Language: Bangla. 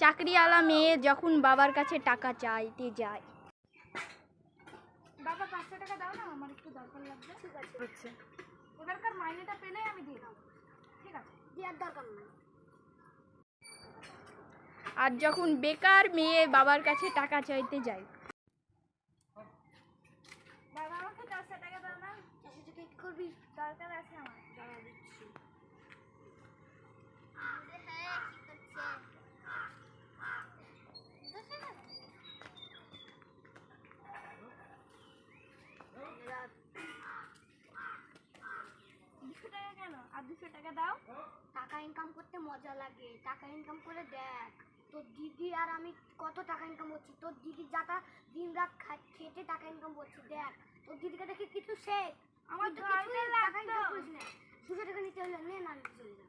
চাকরিওয়ালা মেয়ে যখন বাবার কাছে টাকা চাইতে যায়। বাবা 500 টাকা দাও না, আমার একটু দরকার লাগবে। ঠিক আছে, হচ্ছে এবারকার মাইনেটা পেলেই আমি দিয়ে দেবো। ঠিক আছে, দেওয়ার দরকার নেই। আর যখন বেকার মেয়ে বাবার কাছে টাকা চাইতে যায়। বাবা আমাকে 400 টাকা দাও না। 400 টাকা কি করবি? দরকার আছে আমার, দাঁড়া দিচ্ছি। আর 200 টাকা দাও। টাকা ইনকাম করতে মজা লাগে, টাকা ইনকাম করে দেখ তোর দিদি আর আমি কত টাকা ইনকাম করছি। তোর দিদি যাটা দিন রাত খেটে টাকা ইনকাম করছি, দেখ তোর দিদিকে দেখে কিছু শেখ। আমার তো টাকা ইনকাম করিস না। 200 টাকা নিতে হলে নে, না চলে যা।